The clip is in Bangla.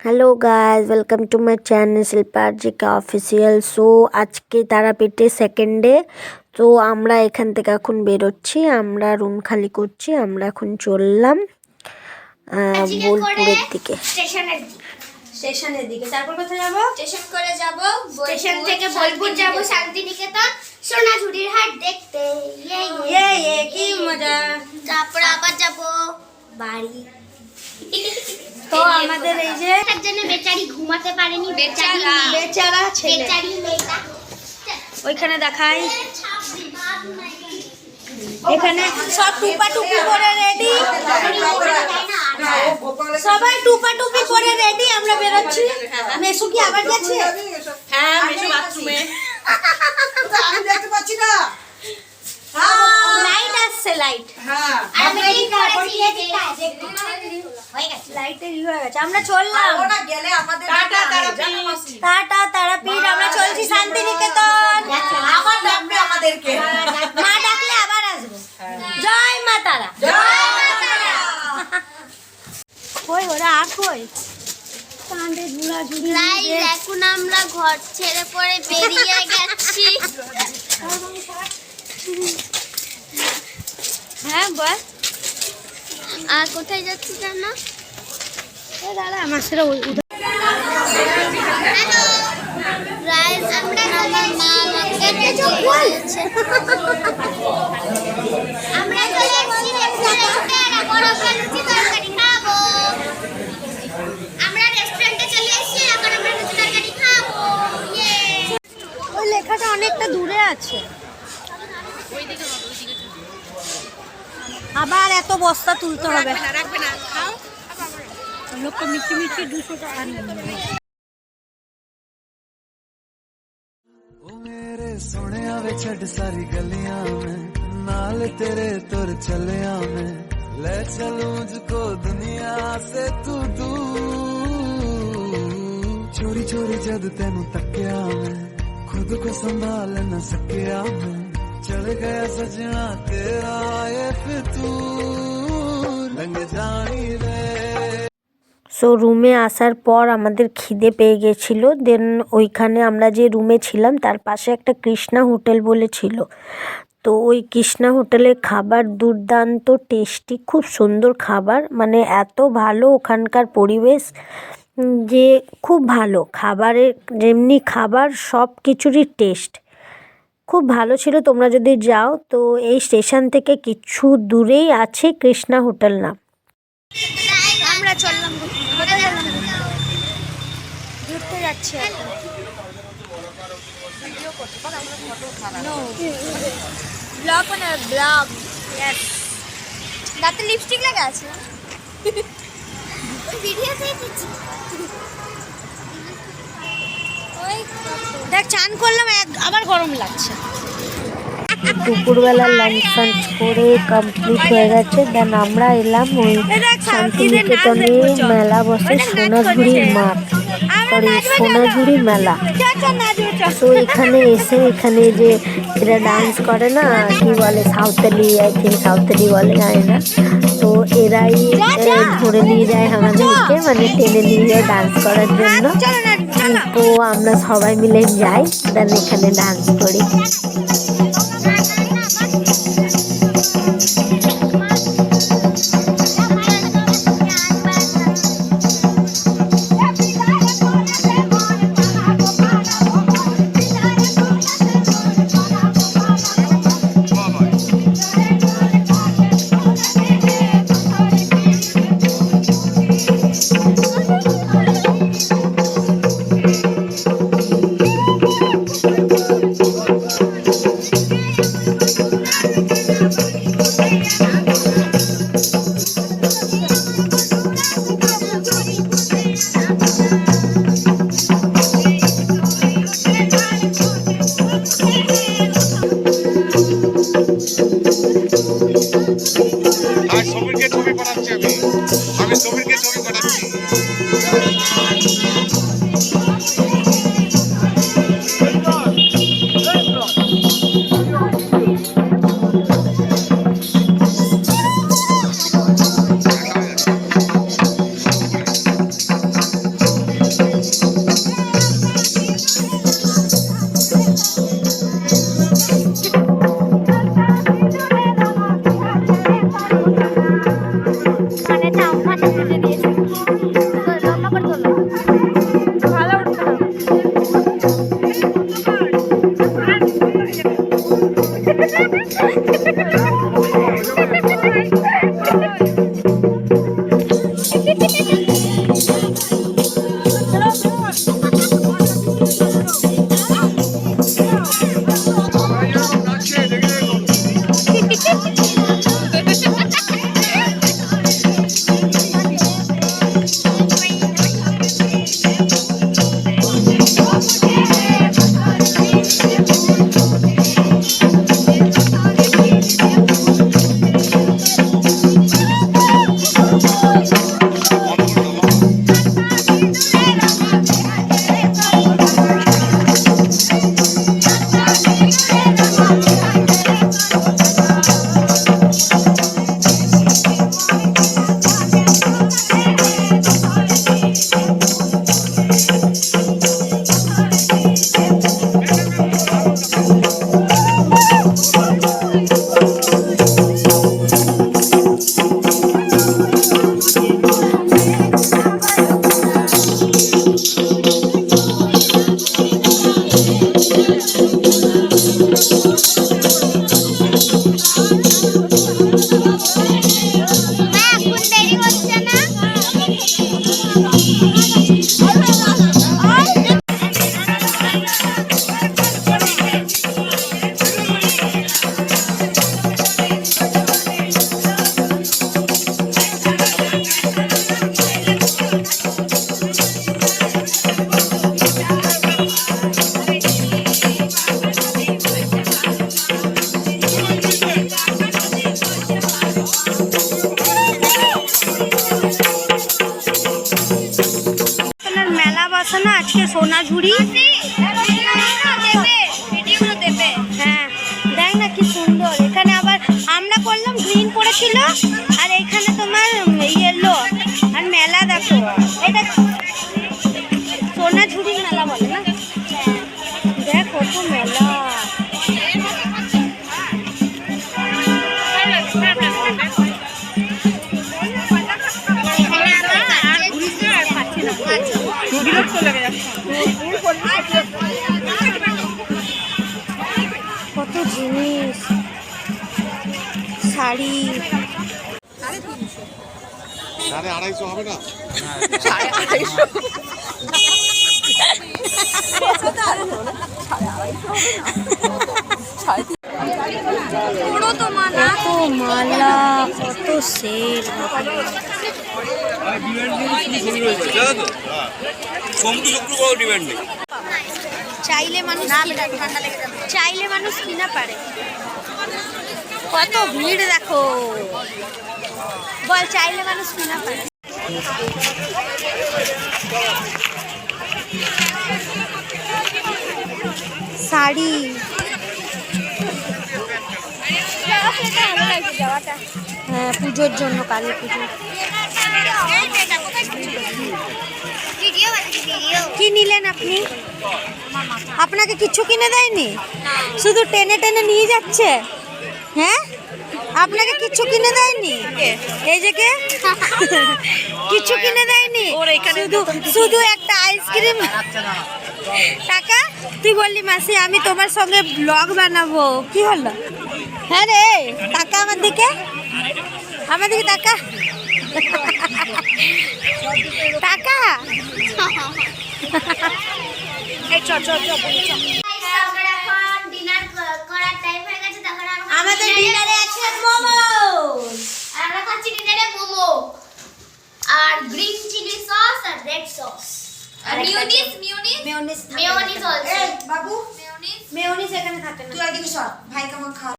Hello guys, welcome to my channel শিল্পার্জিকা অফিসিয়াল। সো আজকে তারাপীঠে সেকেন্ড ডে। তো আমরা এখান থেকে এখন বেরোচ্ছি, আমরা রুম খালি করছি। আমরা এখন চললাম বোলপুরের দিকে, স্টেশনের দিকে। তারপর কোথায় যাব? স্টেশন করে যাব, স্টেশন থেকে বোলপুর যাব শান্তিনিকেতন সোনাঝুরির হাট দেখতে। ইয়ে কি মজা। তারপর আবার যাব বাড়ি। তো আমাদের এই যে তার জন্য বেচারি ঘুমাতে পারেনি, বেচারা ছেলে বেচারি মেয়েটা ওইখানে দেখাই। এখানে সব টুপা টুপি করে রেডি, সবাই টুপা টুপি করে রেডি। আমরা বেরোচ্ছি। মেসু কি আবার যাচ্ছে? হ্যাঁ, মেসু বাথরুমে। আমি দেখতে পাচ্ছি না। লাইট আসছে, লাইট। হ্যাঁ, লাইটের হয়ে গেছে। আমরা চললাম ওরা গেলে আমাদের টাটা তারাপীঠ। আমরা চলছি শান্তিনিকেতন। আবার ডাকবে আমাদেরকে। মা ডাকলে আবার আসবো। জয় মা তারা। কই ওরা আর কই? কাঁধে ঝুলা ঝুলি। গাইস, এখন আমরা ঘর ছেড়ে পরে বেরিয়ে গেছি। হ্যাঁ বল। আর কোথায় যাচ্ছি জানো? দাদা আমার সেটা হ্যালো গাইস, আমরা আমার মা আমাকে কিছু বলছে। আমরা চলে এসেছি রেস্টুরেন্টে। এখন আমরা লুচি তরকারি খাবো। আমরা রেস্টুরেন্টে চলে এসেছি, এখন আমরা লুচি তরকারি খাবো। ইয়ে ওই লেখাটা অনেকটা দূরে আছে। আবার এত বস্তা তুলতে হবে। রাখবে না, খাও। লোক তো মিষ্টি মিষ্টি 200 টাকা নিয়ে নেবে। मेरे सोने आवे छड़ सारी गलियां में, नाल तेरे तुर चलिया में, ले चलूं मुझको दुनिया से तू दूर। चोरी चोरी जद तेनू तकिया मैं, खुद को संभाल न सकिया मैं, चढ़ गया सजना तेरा ये फितूर, लंग जानी रे। সো রুমে আসার পর আমাদের খিদে পেয়ে গেছিলো। দেন ওইখানে আমরা যে রুমে ছিলাম তার পাশে একটা কৃষ্ণা হোটেল বলে ছিল। তো ওই কৃষ্ণা হোটেলের খাবার দুর্দান্ত টেস্টি, খুব সুন্দর খাবার, মানে এত ভালো ওখানকার পরিবেশ যে খুব ভালো। খাবারের যেমনি খাবার, সব কিছুরই টেস্ট খুব ভালো ছিল। তোমরা যদি যাও তো এই স্টেশন থেকে কিছু দূরেই আছে কৃষ্ণা হোটেল নাম। আমরা চললাম, ঘুরতে যাচ্ছি এখন। ব্লগ না ব্লগ। ইয়েস, দাঁতে লিপস্টিক লাগা আছে। ভিডিও দেখেছি। দেখ চান করলাম, আবার গরম লাগছে। দুপুরবেলা লাঞ্চ ফাঞ্চ করে কমপ্লিট হয়ে গেছে। দেন আমরা এলাম ওই শান্তিনিকেতনে মেলা বসে, সোনাঝুরি মাঠ, সরি সোনাঝুরি মেলা। তো এখানে এসে এখানে যে এরা ডান্স করে না, কি বলে সাঁওতালি, আই থিঙ্ক সাঁওতালি বলে, জানি না। তো এরাই ধরে নিয়ে যায় আমাদেরকে, মানে টেনে নিয়ে যায় ডান্স করার জন্য। তো আমরা সবাই মিলে যাই, দেন এখানে ডান্স করি। আর সমীরকে ছবি পাঠাচ্ছি, আমি সমীরকে ছবি পাঠাচ্ছি। আসো না আজকে সোনাঝুরি? হ্যাঁ দেখ না কি সুন্দর, এখানে আবার আমরা করলাম গ্রিন পড়েছিল আর এখানে তোমার ইয়েলো, আর মেলা দেখো, এটা সোনাঝুরি মেলা বলে না? দেখ কত মেলা। কত জিনিস, শাড়ি। 250 হবে না? কত মালা, কত সেট। চাইলে মানুষ কিনা পারে। কত ভিড় দেখো, বল চাইলে মানুষ কিনা পারে। শাড়ি, হ্যাঁ পুজোর জন্য, কালী পুজো। কি নিলেন আপনি? আপনাকে কিছু কিনে দেয়নি, শুধু টেনে টেনে নিয়ে যাচ্ছে? হ্যাঁ আপনাকে কিছু কিনে দেয়নি? এই যে কে কিছু কিনে দেয়নি, শুধু একটা আইসক্রিম। টাকা তুই বললি মাসি আমি তোমার সঙ্গে ব্লগ বানাবো, কি হলো? হ্যাঁ রে টাকা আমার দিকে টাকা টাকা। আমাদের ডিনারে আছে মোমো, আমরা খাচ্ছি ডিনারে মোমো আর গ্রিন চিলি সস আর রেড সস আর মেয়োনিজ মেয়োনিজ অলসো। বাবু মেয়োনিজ এখানে থাকে না। তুই একদিকে সর, ভাইকে আমার খাওয়া